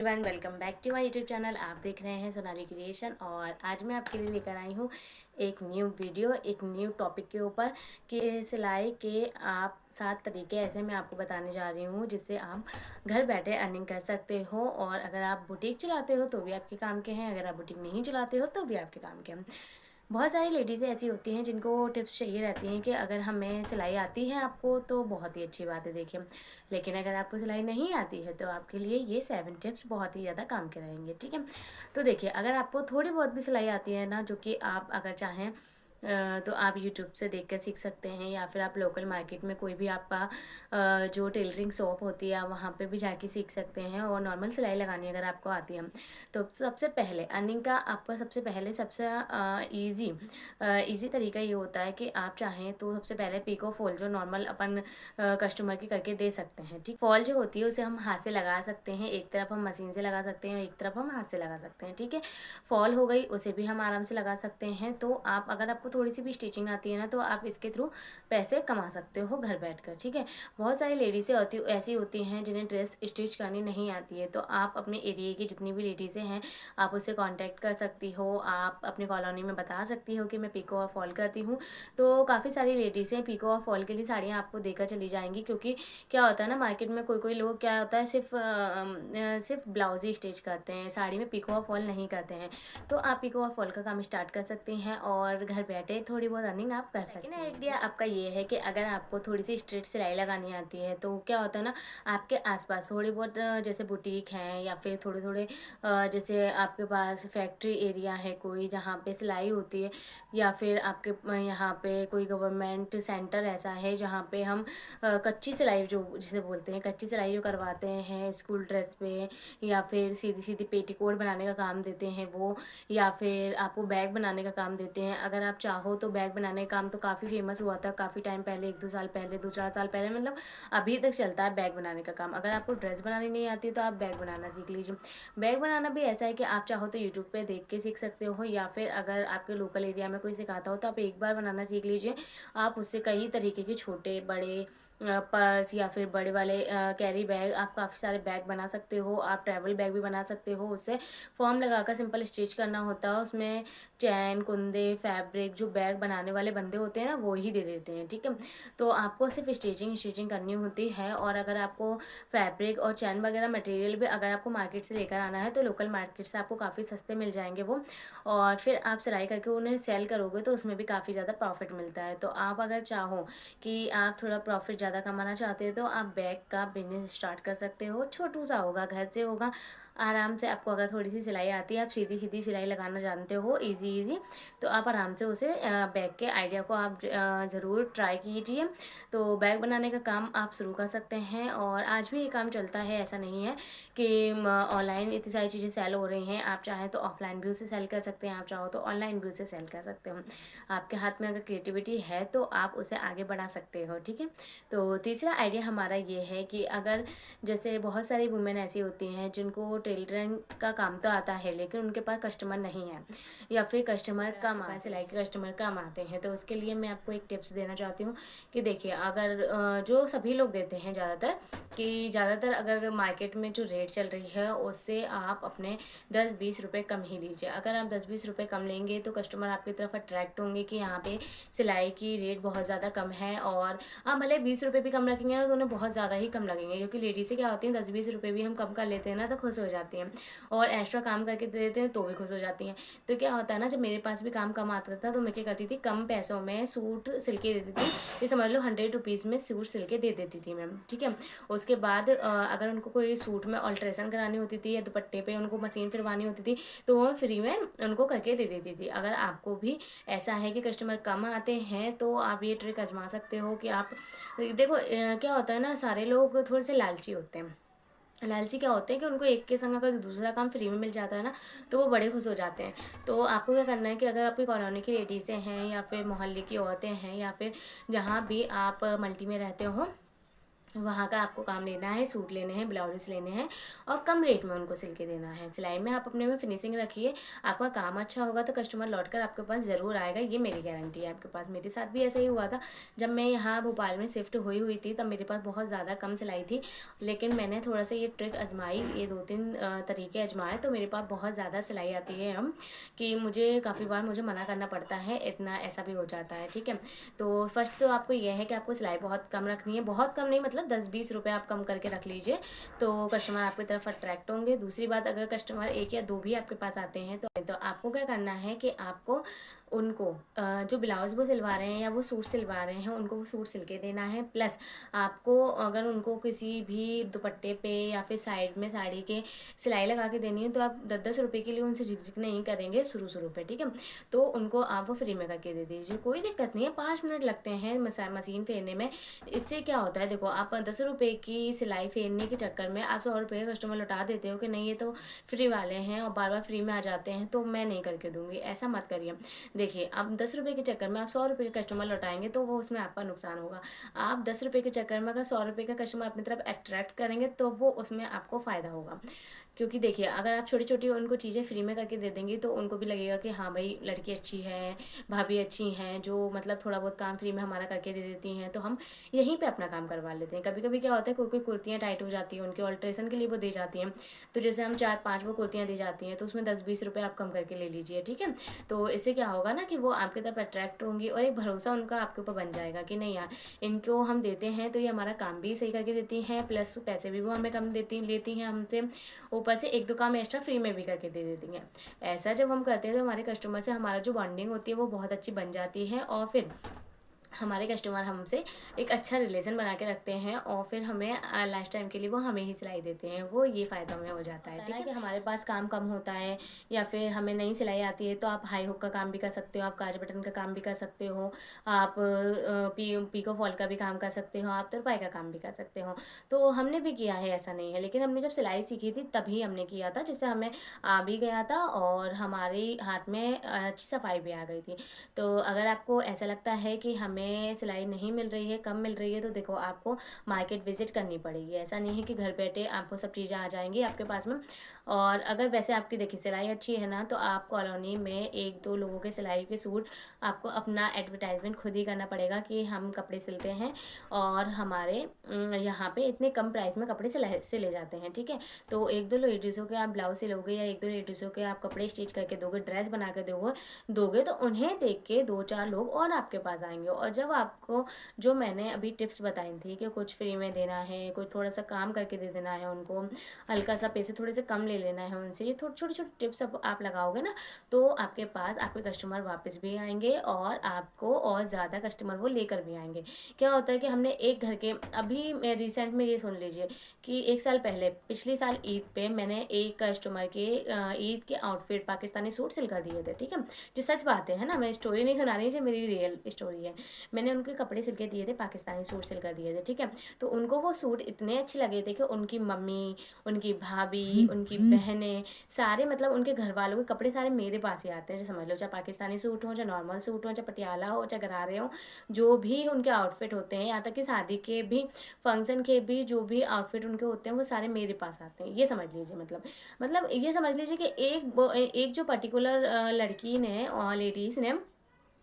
Everyone, welcome back to my YouTube channel. आप देख रहे हैं सोनाली क्रिएशन और आज मैं आपके लिए लेकर आई हूँ एक न्यू वीडियो, एक न्यू टॉपिक के ऊपर कि सिलाई के आप 7 तरीके ऐसे मैं आपको बताने जा रही हूँ जिससे आप घर बैठे अर्निंग कर सकते हो। और अगर आप बुटीक चलाते हो तो भी आपके काम के हैं, अगर आप बुटीक नहीं चलाते हो तो भी आपके काम के हैं। बहुत सारी लेडीज़ें ऐसी होती हैं जिनको टिप्स चाहिए रहती हैं कि अगर हमें सिलाई आती है आपको तो बहुत ही अच्छी बात है, देखिए। लेकिन अगर आपको सिलाई नहीं आती है तो आपके लिए ये 7 टिप्स बहुत ही ज़्यादा काम के रहेंगे, ठीक है। तो देखिए, अगर आपको थोड़ी बहुत भी सिलाई आती है ना, जो कि आप अगर चाहें तो आप यूट्यूब से देखकर सीख सकते हैं, या फिर आप लोकल मार्केट में कोई भी आपका जो टेलरिंग शॉप होती है वहाँ पे भी जाके सीख सकते हैं। और नॉर्मल सिलाई लगानी अगर आपको आती है तो सबसे पहले अर्निंग का आपका सबसे पहले सबसे ईजी तरीका ये होता है कि आप चाहें तो सबसे पहले पिको फॉल जो नॉर्मल अपन कस्टमर की करके दे सकते हैं, ठीक। फॉल जो होती है उसे हम हाथ से लगा सकते हैं, एक तरफ हम मशीन से लगा सकते हैं, एक तरफ हम हाथ से लगा सकते हैं, ठीक है। फॉल हो गई, उसे भी हम आराम से लगा सकते हैं। तो आप अगर आपको थोड़ी सी भी स्टिचिंग आती है ना तो आप इसके थ्रू पैसे कमा सकते हो घर बैठकर, ठीक है। बहुत सारी लेडीज़ें ऐसी होती हैं जिन्हें ड्रेस स्टिच करनी नहीं आती है, तो आप अपने एरिया की जितनी भी लेडीज़ें हैं आप उससे कांटेक्ट कर सकती हो। आप अपनी कॉलोनी में बता सकती हो कि मैं पिको और फॉल करती हूँ, तो काफ़ी सारी लेडीज़ें पिको और फॉल के लिए साड़ियाँ आपको देकर चली जाएंगी। क्योंकि क्या होता है ना, मार्केट में कोई कोई लोग क्या होता है सिर्फ ब्लाउज ही स्टिच करते हैं, साड़ी में पिको और फॉल नहीं करते हैं। तो आप पिको और फॉल का काम स्टार्ट कर सकती हैं और घर बैठे थोड़ी बहुत अर्निंग आप कर सकते हैं। आइडिया आपका ये है कि अगर आपको थोड़ी सी स्ट्रेट सिलाई लगानी आती है तो क्या होता है ना, आपके आसपास थोड़ी बहुत जैसे बुटीक हैं या फिर थोड़े थोड़े जैसे आपके पास फैक्ट्री एरिया है कोई जहाँ पे सिलाई होती है, या फिर आपके यहाँ पे कोई गवर्नमेंट सेंटर ऐसा है जहाँ पे हम कच्ची सिलाई जो जिसे बोलते हैं कच्ची सिलाई जो करवाते हैं स्कूल ड्रेस पे, या फिर सीधी सीधी पेटीकोट बनाने का काम देते हैं वो, या फिर आपको बैग बनाने का काम देते हैं। अगर आप चाहो तो बैग बनाने का काम तो काफ़ी फेमस हुआ था काफ़ी टाइम पहले, 1-2 साल पहले, 2-4 साल पहले, मतलब अभी तक चलता है बैग बनाने का काम। अगर आपको ड्रेस बनानी नहीं आती तो आप बैग बनाना सीख लीजिए। बैग बनाना भी ऐसा है कि आप चाहो तो यूट्यूब पे देख के सीख सकते हो, या फिर अगर आपके लोकल एरिया में कोई सिखाता हो तो आप एक बार बनाना सीख लीजिए। आप उससे कई तरीके के छोटे बड़े पर्स या फिर बड़े वाले कैरी बैग, आप काफ़ी सारे बैग बना सकते हो। आप ट्रैवल बैग भी बना सकते हो, उससे फॉर्म लगाकर सिंपल स्टिच करना होता है। उसमें चैन कुंदे फैब्रिक जो बैग बनाने वाले बंदे होते हैं ना वो ही दे देते हैं, ठीक है। तो आपको सिर्फ स्टिचिंग स्टिचिंग करनी होती है। और अगर आपको फैब्रिक और चैन वगैरह मटेरियल भी अगर आपको मार्केट से लेकर आना है तो लोकल मार्केट से आपको काफ़ी सस्ते मिल जाएंगे वो। और फिर आप सिलाई करके उन्हें सेल करोगे तो उसमें भी काफ़ी ज़्यादा प्रॉफिट मिलता है। तो आप अगर चाहो कि आप थोड़ा प्रॉफिट ज़्यादा कमाना चाहते हो तो आप बैग का बिजनेस स्टार्ट कर सकते हो। छोटू सा होगा, घर से होगा, आराम से। आपको अगर थोड़ी सी सिलाई आती है, आप सीधी सीधी सिलाई लगाना जानते हो इजी इजी, तो आप आराम से उसे बैग के आइडिया को आप ज़रूर ट्राई कीजिए। तो बैग बनाने का काम आप शुरू कर सकते हैं और आज भी ये काम चलता है, ऐसा नहीं है कि ऑनलाइन इतनी सारी चीज़ें सेल हो रही हैं। आप चाहें तो ऑफलाइन भी उसे सेल कर सकते हैं, आप चाहो तो ऑनलाइन भी उसे सेल कर सकते हो। आपके हाथ में अगर क्रिएटिविटी है तो आप उसे आगे बढ़ा सकते हो, ठीक है। तो तीसरा आइडिया हमारा ये है कि अगर जैसे बहुत सारी वुमेन ऐसी होती हैं जिनको टेलरिंग का काम तो आता है लेकिन उनके पास कस्टमर नहीं है, या फिर कस्टमर कम आते, सिलाई के कस्टमर कम आते हैं, तो उसके लिए मैं आपको एक टिप्स देना चाहती हूँ कि देखिए, अगर जो सभी लोग देते हैं ज़्यादातर अगर मार्केट में जो रेट चल रही है उससे आप अपने 10-20 रुपये कम ही लीजिए। अगर आप 10-20 रुपये कम लेंगे तो कस्टमर आपकी तरफ अट्रैक्ट होंगे कि यहाँ पे सिलाई की रेट बहुत ज़्यादा कम है। और हाँ, भले 20 रुपये भी कम रखेंगे ना तो उन्हें बहुत ज़्यादा ही कम लगेंगे, क्योंकि लेडीज़ क्या होती हैं, 10-20 रुपये भी हम कम कर लेते हैं ना तो खुश हो जाती हैं, और एक्स्ट्रा काम करके दे देते हैं तो भी खुश हो जाती हैं। तो क्या होता है ना, जब मेरे पास भी काम कम आता था तो मैं क्या करती थी, कम पैसों में सूट सिल के देती थी। ये समझ लो 100 रुपीज़ में सूट सिल के दे देती थी मैम, ठीक है। उसके बाद अगर उनको कोई सूट में ऑल्ट्रेशन करानी होती थी या दुपट्टे पे उनको मशीन फिरवानी होती थी तो वो फ्री में उनको करके दे देती थी। अगर आपको भी ऐसा है कि कस्टमर कम आते हैं तो आप ये ट्रिक आजमा सकते हो कि आप देखो, क्या होता है ना, सारे लोग थोड़े से लालची होते हैं। लालची क्या होते हैं कि उनको एक के संग अगर दूसरा काम फ्री में मिल जाता है ना तो वो बड़े खुश हो जाते हैं। तो आपको क्या करना है कि अगर आपकी कॉलोनी की लेडीज़ें हैं या फिर मोहल्ले की औरतें हैं या फिर जहाँ भी आप मल्टी में रहते हो, वहाँ का आपको काम लेना है, सूट लेने हैं, ब्लाउजेस लेने हैं और कम रेट में उनको सिल के देना है। सिलाई में आप अपने में फिनिशिंग रखिए, आपका काम अच्छा होगा तो कस्टमर लौटकर आपके पास ज़रूर आएगा, ये मेरी गारंटी है आपके पास। मेरे साथ भी ऐसा ही हुआ था, जब मैं यहाँ भोपाल में शिफ्ट हुई हुई थी तब मेरे पास बहुत ज़्यादा कम सिलाई थी, लेकिन मैंने थोड़ा सा ये ट्रिक आजमाई, ये 2-3 तरीके आजमाए तो मेरे पास बहुत ज़्यादा सिलाई आती है हम कि मुझे काफ़ी बार मुझे मना करना पड़ता है, इतना ऐसा भी हो जाता है, ठीक है। तो फर्स्ट तो आपको यह है कि आपको सिलाई बहुत कम रखनी है, बहुत कम नहीं, मतलब 10-20 रुपये आप कम करके रख लीजिए, तो कस्टमर आपकी तरफ अट्रैक्ट होंगे। दूसरी बात, अगर कस्टमर 1 या 2 भी आपके पास आते हैं तो आपको क्या करना है कि आपको उनको जो ब्लाउज़ वो सिलवा रहे हैं या वो सूट सिलवा रहे हैं उनको वो सूट सिल के देना है। प्लस आपको अगर उनको किसी भी दुपट्टे पे या फिर साइड में साड़ी के सिलाई लगा के देनी है तो आप 10-10 रुपये के लिए उनसे झिक-झिक नहीं करेंगे शुरू पे, ठीक है। तो उनको आप वो फ्री में करके दे दीजिए, कोई दिक्कत नहीं है, 5 मिनट लगते हैं मशीन फेरने में। इससे क्या होता है, देखो आप 10 रुपये की सिलाई फेरने के चक्कर में आप 100 रुपये का कस्टमर लौटा देते हो कि नहीं ये तो फ्री वाले हैं और बार बार फ्री में आ जाते हैं तो मैं नहीं करके दूंगी, ऐसा मत करिए। देखिए, आप 10 रुपये के चक्कर में आप 100 रुपये के कस्टमर लौटाएंगे तो वो उसमें आपका नुकसान होगा। आप 10 रुपये के चक्कर में अगर 100 रुपये का कस्टमर अपनी तरफ अट्रैक्ट करेंगे तो वो उसमें आपको फ़ायदा होगा। क्योंकि देखिए, अगर आप छोटी-छोटी उनको चीज़ें फ्री में करके दे देंगी तो उनको भी लगेगा कि हाँ भाई, लड़की अच्छी है, भाभी अच्छी हैं, जो मतलब थोड़ा बहुत काम फ्री में हमारा करके दे देती हैं, तो हम यहीं पे अपना काम करवा लेते हैं। कभी-कभी क्या होता है, कोई-कोई कुर्तियाँ टाइट हो जाती हैं, उनके अल्ट्रेशन के लिए वो दी जाती हैं, तो जैसे हम 4-5 वो कुर्तियाँ दी जाती हैं, तो उसमें 10-20 रुपए आप कम करके ले लीजिए, ठीक है? तो इससे क्या होगा ना कि वो आपकी तरफ अट्रैक्ट होंगी और एक भरोसा उनका आपके ऊपर बन जाएगा कि नहीं यार, इनको हम देते हैं तो ये हमारा काम भी सही करके देती हैं, प्लस पैसे भी वो हमें कम देती लेती हैं हमसे, ऊपर से 1-2 काम एक्स्ट्रा फ्री में भी करके दे देती हैं। ऐसा जब हम करते हैं तो हमारे कस्टमर से हमारा जो बॉन्डिंग होती है वो बहुत अच्छी बन जाती है और फिर हमारे कस्टमर हमसे एक अच्छा रिलेशन बना के रखते हैं और फिर हमें लाइफ टाइम के लिए वो हमें ही सिलाई देते हैं, वो ये फ़ायदा हमें हो जाता है, ठीक है। कि हमारे पास काम कम होता है या फिर हमें नई सिलाई आती है तो आप हाई हुक का काम भी कर सकते हो, आप काज बटन का काम भी कर सकते हो, आप पीको फॉल का भी काम कर सकते हो, आप तुरपाई का काम भी कर सकते हो। तो हमने भी किया है, ऐसा नहीं है, लेकिन हमने जब सिलाई सीखी थी तभी हमने किया था, जिससे हमें आ भी गया था और हमारे हाथ में अच्छी सफाई भी आ गई थी। तो अगर आपको ऐसा लगता है कि हमें सिलाई नहीं मिल रही है, कम मिल रही है, तो देखो आपको मार्केट विजिट करनी पड़ेगी। ऐसा नहीं है कि घर बैठे आपको सब चीज़ें आ जाएंगी आपके पास में। और अगर वैसे आपकी देखिए सिलाई अच्छी है ना, तो आप कॉलोनी में 1-2 लोगों के सिलाई के सूट आपको अपना एडवर्टाइजमेंट खुद ही करना पड़ेगा कि हम कपड़े सिलते हैं और हमारे यहाँ पे इतने कम प्राइस में कपड़े सिले जाते हैं, ठीक है। तो 1-2 लेडीज़ों के आप ब्लाउज सिलोगे या 1-2 लेडीज़ों के आप कपड़े स्टिच करके दोगे, ड्रेस बना के दोगे तो उन्हें देख के 2-4 लोग और आपके पास आएंगे। और जब आपको जो मैंने अभी टिप्स बताई थी कि कुछ फ्री में देना है, कुछ थोड़ा सा काम करके दे देना है उनको, हल्का सा पैसे थोड़े से कम ले लेना है उनसे, ये थोड़ी छोटी छोटी टिप्स अब आप लगाओगे ना तो आपके पास आपके कस्टमर वापस भी आएंगे और आपको और ज़्यादा कस्टमर वो लेकर भी आएंगे। क्या होता है कि हमने एक घर के अभी रिसेंट में ये सुन लीजिए कि 1 साल पहले, पिछले साल ईद पे मैंने एक कस्टमर के ईद के आउटफिट पाकिस्तानी सूट सिल कर दिए थे, ठीक है। जो सच बातें हैं ना, मैं स्टोरी नहीं सुना रही, जो मेरी रियल स्टोरी है। मैंने उनके कपड़े सिल के दिए थे, पाकिस्तानी सूट सिल कर दिए थे, ठीक है। तो उनको वो सूट इतने अच्छे लगे थे कि उनकी मम्मी, उनकी भाभी, उनकी बहनें, सारे मतलब उनके घर वालों के कपड़े सारे मेरे पास ही आते हैं। जैसे समझ लो, चाहे पाकिस्तानी सूट हो, चाहे नॉर्मल सूट हो, चाहे पटियाला हो, चाहे गरारे हो, जो भी उनके आउटफिट होते हैं, यहाँ तक कि शादी के भी, फंक्शन के भी जो भी आउटफिट उनके होते हैं वो सारे मेरे पास आते हैं। ये समझ लीजिए, मतलब ये समझ लीजिए कि एक जो पर्टिकुलर लड़की ने और लेडीज़ ने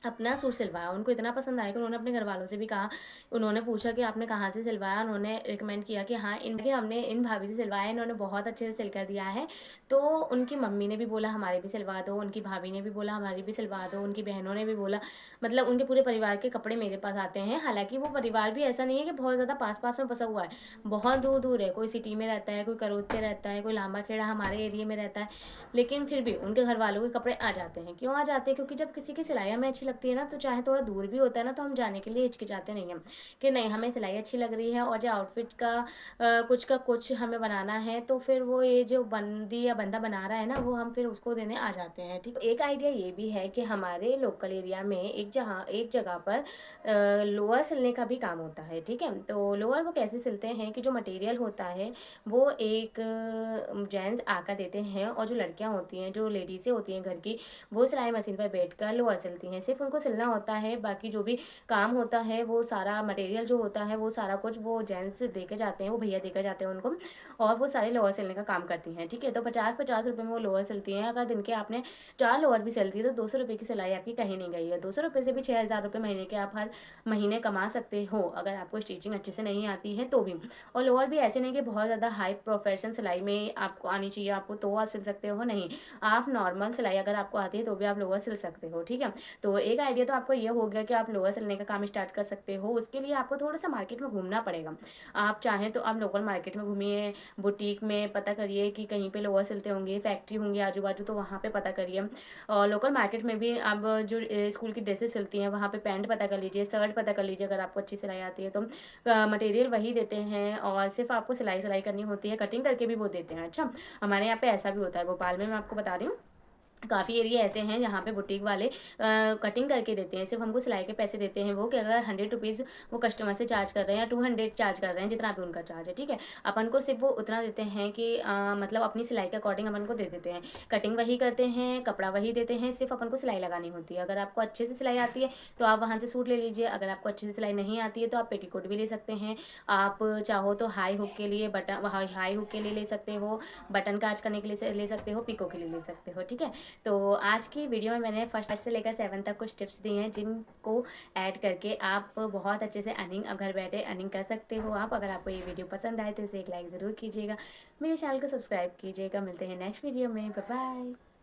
अपना सूट सिलवाया, उनको इतना पसंद आया कि उन्होंने अपने घर वालों से भी कहा, उन्होंने पूछा कि आपने कहाँ से सिलवाया, उन्होंने रिकमेंड किया कि हाँ इनके हमने इन भाभी से सिलवाया, इन्होंने बहुत अच्छे से सिल कर दिया है। तो उनकी मम्मी ने भी बोला हमारे भी सिलवा दो, उनकी भाभी ने भी बोला हमारी भी सिलवा दो, उनकी बहनों ने भी बोला, मतलब उनके पूरे परिवार के कपड़े मेरे पास आते हैं। हालांकि वो परिवार भी ऐसा नहीं है कि बहुत ज़्यादा पास पास में बसा हुआ है, बहुत दूर दूर है, कोई सिटी में रहता है, कोई करौद पे रहता है, कोई लांबा खेड़ा हमारे एरिया में रहता है, लेकिन फिर भी उनके घर वालों के कपड़े आ जाते हैं। क्यों आ जाते हैं? क्योंकि जब किसी की सिलाई हमें अच्छी लगती है ना, तो चाहे थोड़ा दूर भी होता है ना, तो हम जाने के लिए हिचकिचाते नहीं हैं कि नहीं हमें सिलाई अच्छी लग रही है और जो आउटफिट का कुछ हमें बनाना है, तो फिर वो ये जो बंदी या बंदा बना रहा है ना, वो हम फिर उसको देने आ जाते हैं, ठीक। एक आइडिया ये भी है कि हमारे लोकल एरिया में एक जगह पर लोअर सिलने का भी काम होता है, ठीक है। तो लोअर वो कैसे सिलते हैं कि जो मटेरियल होता है वो एक जेंट्स आकर देते हैं और जो लड़कियां होती हैं, जो लेडीज़ें होती हैं घर की, वो सिलाई मशीन पर बैठकर लोअर सिलती हैं। सिर्फ उनको सिलना होता है, बाकी जो भी काम होता है वो सारा मटेरियल जो होता है वो सारा कुछ वो जेंट्स दे के जाते हैं, वो भैया दे के जाते हैं उनको, और वो सारे लोअर सिलने का काम करती हैं। ठीक है, तो 50-50 रुपये में वो लोअर सिलती हैं। अगर दिन के आपने 4 लोअर भी सिलती है तो 200 रुपये की सिलाई आपकी कहीं नहीं गई है। 200 रुपये से भी 6,000 रुपये महीने के आप हर महीने कमा सकते हो, अगर आपको स्टिचिंग अच्छे से नहीं आती है तो भी। और लोअर भी ऐसे नहीं कि बहुत ज़्यादा हाई प्रोफेशन सिलाई में आपको आनी चाहिए आपको तो आप सिल सकते हो, नहीं, आप नॉर्मल सिलाई अगर आपको आती है तो भी आप लोअर सिल सकते हो। ठीक है, तो एक आइडिया तो आपको ये हो गया कि आप लोअर सिलने का काम स्टार्ट कर सकते हो। उसके लिए आपको थोड़ा सा मार्केट में घूमना पड़ेगा। आप चाहें तो आप लोकल मार्केट में घूमिए, बुटीक में पता करिए कि कहीं पे लोअर सिलते होंगे, फैक्ट्री होंगी आजू बाजू तो वहाँ पे पता करिए। और लोकल मार्केट में भी आप जो स्कूल की ड्रेसेस सिलती हैं वहाँ पे पैंट पता कर लीजिए, शर्ट पता कर लीजिए, अगर आपको अच्छी सिलाई आती है तो। मटेरियल वही देते हैं और सिर्फ आपको सिलाई सिलाई करनी होती है, कटिंग करके भी वो देते हैं। अच्छा, हमारे यहाँ पे ऐसा भी होता है भोपाल में, मैं आपको बता रही हूँ, काफ़ी एरिया ऐसे हैं जहाँ पे बुटीक वाले कटिंग करके देते हैं, सिर्फ हमको सिलाई के पैसे देते हैं वो, कि अगर 100 रुपीज़ वो कस्टमर से चार्ज कर रहे हैं या 200 चार्ज कर रहे हैं, जितना भी उनका चार्ज है। ठीक है, अपन को सिर्फ वो उतना देते हैं कि मतलब अपनी सिलाई के अकॉर्डिंग अपन को दे देते हैं, कटिंग वही करते हैं, कपड़ा वही देते हैं, सिर्फ अपन को सिलाई लगानी होती है। अगर आपको अच्छे से सिलाई आती है तो आप वहाँ से सूट ले लीजिए, अगर आपको अच्छे से सिलाई नहीं आती है तो आप पेटीकोट भी ले सकते हैं। आप चाहो तो हाई हुक के लिए बटन, हाई हुक के लिए ले सकते हो, बटन काज करने के लिए ले सकते हो, पिको के लिए ले सकते हो। ठीक है, तो आज की वीडियो में मैंने फर्स्ट से लेकर 7 तक कुछ टिप्स दिए हैं जिनको ऐड करके आप बहुत अच्छे से अर्निंग, घर बैठे अर्निंग कर सकते हो आप। अगर आपको ये वीडियो पसंद आए तो इसे एक लाइक ज़रूर कीजिएगा, मेरे चैनल को सब्सक्राइब कीजिएगा। मिलते हैं नेक्स्ट वीडियो में, बाय बाय।